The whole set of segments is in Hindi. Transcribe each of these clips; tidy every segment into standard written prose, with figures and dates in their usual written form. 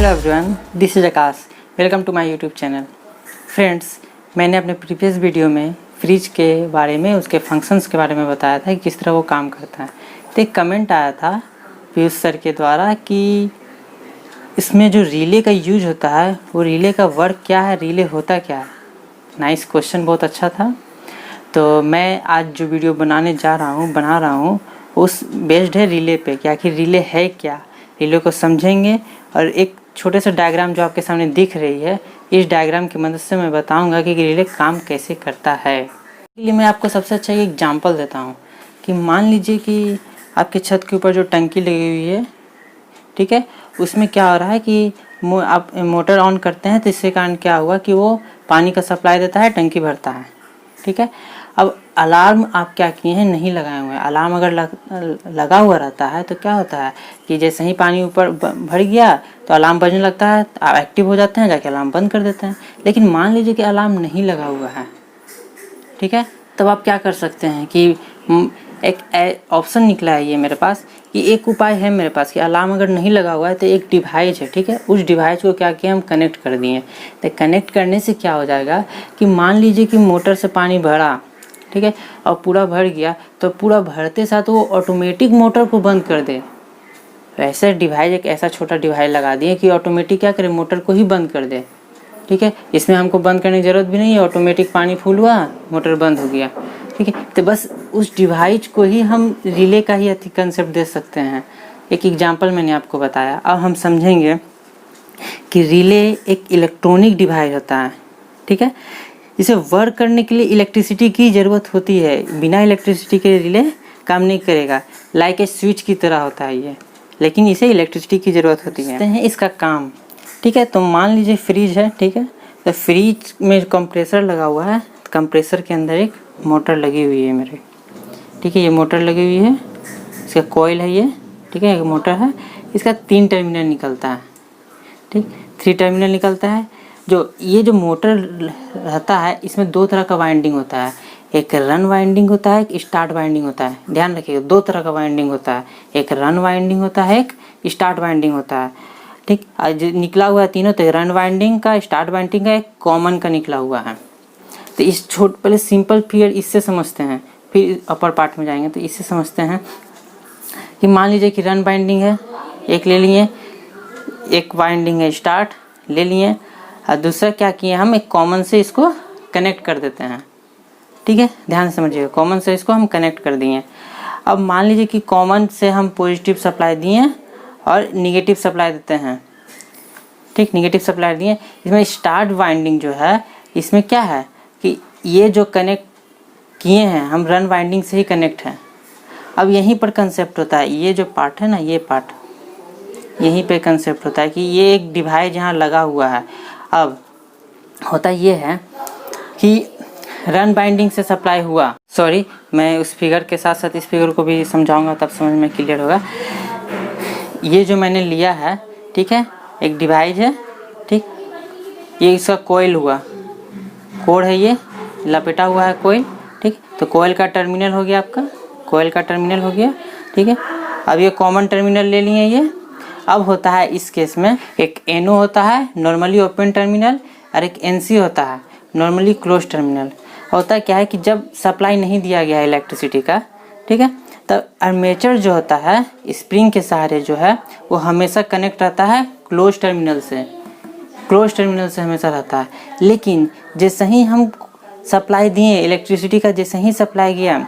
Hello everyone, this is Aakash. Welcome to my YouTube channel. Friends, मैंने अपने प्रीवियस वीडियो में फ्रिज के बारे में, उसके फंक्शंस के बारे में बताया था कि किस तरह वो काम करता है। तो एक कमेंट आया था पीयूष सर के द्वारा कि इसमें जो रिले का यूज होता है वो रिले का वर्क क्या है, रिले होता क्या है। नाइस क्वेश्चन, बहुत अच्छा था। तो मैं आज जो वीडियो बना रहा हूँ उस बेस्ड है रिले पे कि आखिर रिले है क्या, रिले को समझेंगे। और एक छोटे से डायग्राम जो आपके सामने दिख रही है, इस डायग्राम की मदद से मैं बताऊंगा कि रिले काम कैसे करता है। इसलिए मैं आपको सबसे अच्छा एक एग्जांपल देता हूँ कि मान लीजिए कि आपके छत के ऊपर जो टंकी लगी हुई है, ठीक है, उसमें क्या हो रहा है कि आप मोटर ऑन करते हैं तो इसके कारण क्या हुआ कि वो पानी का सप्लाई देता है, टंकी भरता है, ठीक है। अब अलार्म आप क्या किए हैं, नहीं लगाए हुए हैं। अलार्म अगर लगा हुआ रहता है तो क्या होता है कि जैसे ही पानी ऊपर भर गया तो अलार्म बजने लगता है, आप एक्टिव हो जाते हैं, जाके अलार्म बंद कर देते हैं। लेकिन मान लीजिए कि अलार्म नहीं लगा हुआ है, ठीक है, तब आप क्या कर सकते हैं कि एक ऑप्शन निकला है ये मेरे पास कि एक उपाय है मेरे पास कि अलार्म अगर नहीं लगा हुआ है तो एक डिवाइस है, ठीक है, उस डिवाइस को क्या किया हम कनेक्ट कर दिए। तो कनेक्ट करने से क्या हो जाएगा कि मान लीजिए कि मोटर से पानी भरा, ठीक है, और पूरा भर गया, तो पूरा भरते साथ वो ऑटोमेटिक मोटर को बंद कर दे। ऐसा डिवाइस, एक ऐसा छोटा डिवाइस लगा दिए कि ऑटोमेटिक क्या करे, मोटर को ही बंद कर दे, ठीक है। इसमें हमको बंद करने की ज़रूरत भी नहीं है, ऑटोमेटिक पानी फुल हुआ, मोटर बंद हो गया, ठीक है। तो बस उस डिवाइस को ही हम रिले का ही कंसेप्ट दे सकते हैं। एक एग्जांपल मैंने आपको बताया, अब हम समझेंगे कि रिले एक इलेक्ट्रॉनिक डिवाइस होता है, ठीक है। इसे वर्क करने के लिए इलेक्ट्रिसिटी की ज़रूरत होती है, बिना इलेक्ट्रिसिटी के रिले काम नहीं करेगा। लाइक ए स्विच की तरह होता है ये, लेकिन इसे इलेक्ट्रिसिटी की ज़रूरत होती है इसका काम, ठीक है। तो मान लीजिए फ्रिज है, ठीक है, तो फ्रिज में कंप्रेसर लगा हुआ है, कंप्रेसर के अंदर एक मोटर लगी हुई है मेरे, ठीक है, ये मोटर लगी हुई है, इसका कॉइल है ये, ठीक है, एक मोटर है, इसका 3 टर्मिनल निकलता है, ठीक, 3 टर्मिनल निकलता है। ये जो मोटर रहता है इसमें 2 तरह का वाइंडिंग होता है, एक रन वाइंडिंग होता है, एक स्टार्ट वाइंडिंग होता है। ध्यान रखिएगा, 2 तरह का वाइंडिंग होता है, एक रन वाइंडिंग होता है, एक स्टार्ट वाइंडिंग होता है, ठीक। आज निकला हुआ है तीनों, तो रन वाइंडिंग का, स्टार्ट वाइंडिंग का, एक कॉमन का निकला हुआ है। तो इस पहले सिंपल फिगर इससे समझते हैं, फिर अपर पार्ट में जाएंगे। तो इससे समझते हैं कि मान लीजिए कि रन वाइंडिंग है, एक ले लिए, एक वाइंडिंग है स्टार्ट ले लिए, और दूसरा क्या किए हम, एक कॉमन से इसको कनेक्ट कर देते हैं, ठीक है। ध्यान से समझिएगा, कॉमन से इसको हम कनेक्ट कर दिए। अब मान लीजिए कि कॉमन से हम पॉजिटिव सप्लाई दिए और निगेटिव सप्लाई देते हैं, ठीक, निगेटिव सप्लाई दिए। इसमें स्टार्ट वाइंडिंग जो है, इसमें क्या है कि ये जो कनेक्ट किए हैं हम रन वाइंडिंग से ही कनेक्ट हैं। अब यहीं पर कंसेप्ट होता है, ये जो पार्ट है ना, ये पार्ट यहीं पे कंसेप्ट होता है कि ये एक डिवाइस यहाँ लगा हुआ है। अब होता ये है कि रन बाइंडिंग से सप्लाई हुआ, सॉरी मैं उस फिगर के साथ साथ इस फिगर को भी समझाऊंगा, तब समझ में क्लियर होगा। ये जो मैंने लिया है, ठीक है, एक डिवाइस है, ठीक, ये इसका कॉइल हुआ, कोड है, ये लपेटा हुआ है कॉइल, ठीक। तो कॉइल का टर्मिनल हो गया आपका, कॉइल का टर्मिनल हो गया, ठीक है। अब ये कॉमन टर्मिनल ले लिए ये। अब होता है इस केस में एक NO होता है, नॉर्मली ओपन टर्मिनल, और एक NC होता है, नॉर्मली क्लोज टर्मिनल। होता क्या है कि जब सप्लाई नहीं दिया गया है इलेक्ट्रिसिटी का, ठीक है, तब आर्मेचर जो होता है स्प्रिंग के सहारे जो है वो हमेशा कनेक्ट रहता है क्लोज टर्मिनल से, क्लोज टर्मिनल से हमेशा रहता है। लेकिन जैसे ही हम सप्लाई दिए इलेक्ट्रिसिटी का, जैसे ही सप्लाई गया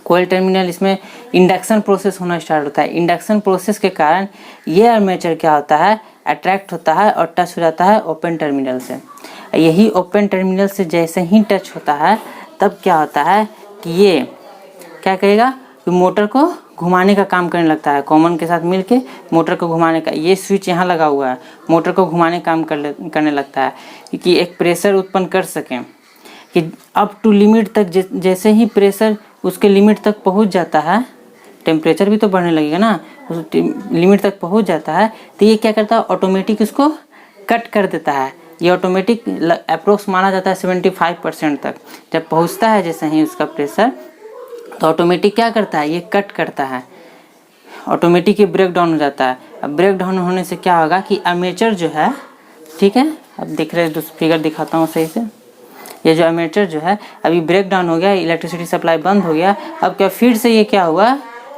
कोयल टर्मिनल, इसमें इंडक्शन प्रोसेस होना स्टार्ट होता है। इंडक्शन प्रोसेस के कारण ये आर्मेचर क्या होता है, अट्रैक्ट होता है और टच हो जाता है ओपन टर्मिनल से। यही ओपन टर्मिनल से जैसे ही टच होता है तब क्या होता है कि ये क्या करेगा कि मोटर को घुमाने का काम करने लगता है, कॉमन के साथ मिलके मोटर को घुमाने का। ये स्विच यहाँ लगा हुआ है, मोटर को घुमाने का काम करने लगता है कि एक प्रेशर उत्पन्न कर सकें कि अप टू लिमिट तक, जैसे ही प्रेशर उसके लिमिट तक पहुंच जाता है, टेम्परेचर भी तो बढ़ने लगेगा ना, उस लिमिट तक पहुंच जाता है, तो ये क्या करता है, ऑटोमेटिक इसको कट कर देता है। ये ऑटोमेटिक अप्रोक्स माना जाता है 75% तक जब पहुंचता है जैसे ही उसका प्रेशर, तो ऑटोमेटिक क्या करता है, ये कट करता है, ऑटोमेटिक ही ब्रेक डाउन हो जाता है। अब ब्रेक डाउन होने से क्या होगा कि आर्मेचर जो है, ठीक है, अब दिख रहे हैं, फिगर दिखाता हूँ सही से। ये जो आर्मेचर जो है अभी ब्रेक डाउन हो गया, इलेक्ट्रिसिटी सप्लाई बंद हो गया। अब क्या फिर से ये क्या हुआ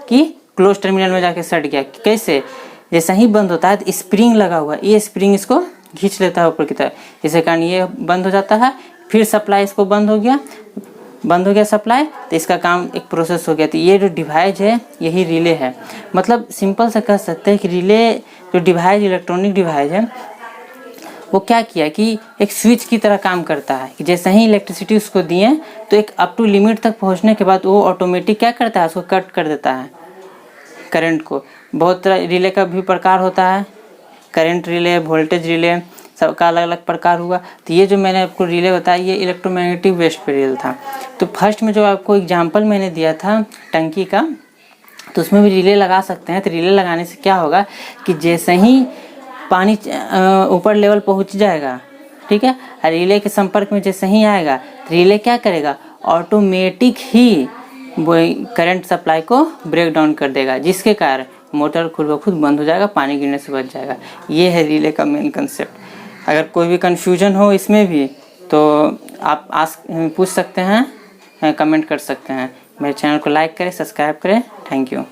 कि क्लोज टर्मिनल में जाके सट गया। कैसे? जैसे ही बंद होता है तो स्प्रिंग लगा हुआ, ये स्प्रिंग इसको खींच लेता है ऊपर की तरफ, जिसके कारण ये बंद हो जाता है। फिर सप्लाई इसको बंद हो गया सप्लाई, तो इसका काम एक प्रोसेस हो गया। तो ये जो डिवाइस है यही रिले है। मतलब सिंपल से कह सकते हैं कि रिले जो डिवाइस, इलेक्ट्रॉनिक डिवाइस है, वो क्या किया कि एक स्विच की तरह काम करता है कि जैसे ही इलेक्ट्रिसिटी उसको दिए तो एक अप टू लिमिट तक पहुंचने के बाद वो ऑटोमेटिक क्या करता है, उसको कट कर देता है करंट को। बहुत तरह रिले का भी प्रकार होता है, करंट रिले, वोल्टेज रिले, सबका अलग अलग प्रकार हुआ। तो ये जो मैंने आपको रिले बताया ये इलेक्ट्रोमैग्नेटिक बेस्ड पे रिले था। तो फर्स्ट में जो आपको एग्जांपल मैंने दिया था टंकी का, तो उसमें भी रिले लगा सकते हैं। तो रिले लगाने से क्या होगा कि जैसे ही पानी ऊपर लेवल पहुंच जाएगा, ठीक है, रिले के संपर्क में जैसे ही आएगा तो रिले क्या करेगा, ऑटोमेटिक ही करंट सप्लाई को ब्रेक डाउन कर देगा, जिसके कारण मोटर खुद ब खुद बंद हो जाएगा, पानी गिरने से बच जाएगा। ये है रिले का मेन कंसेप्ट। अगर कोई भी कन्फ्यूजन हो इसमें भी तो आप पूछ सकते हैं, कमेंट कर सकते हैं। मेरे चैनल को लाइक करें, सब्सक्राइब करें। Thank you.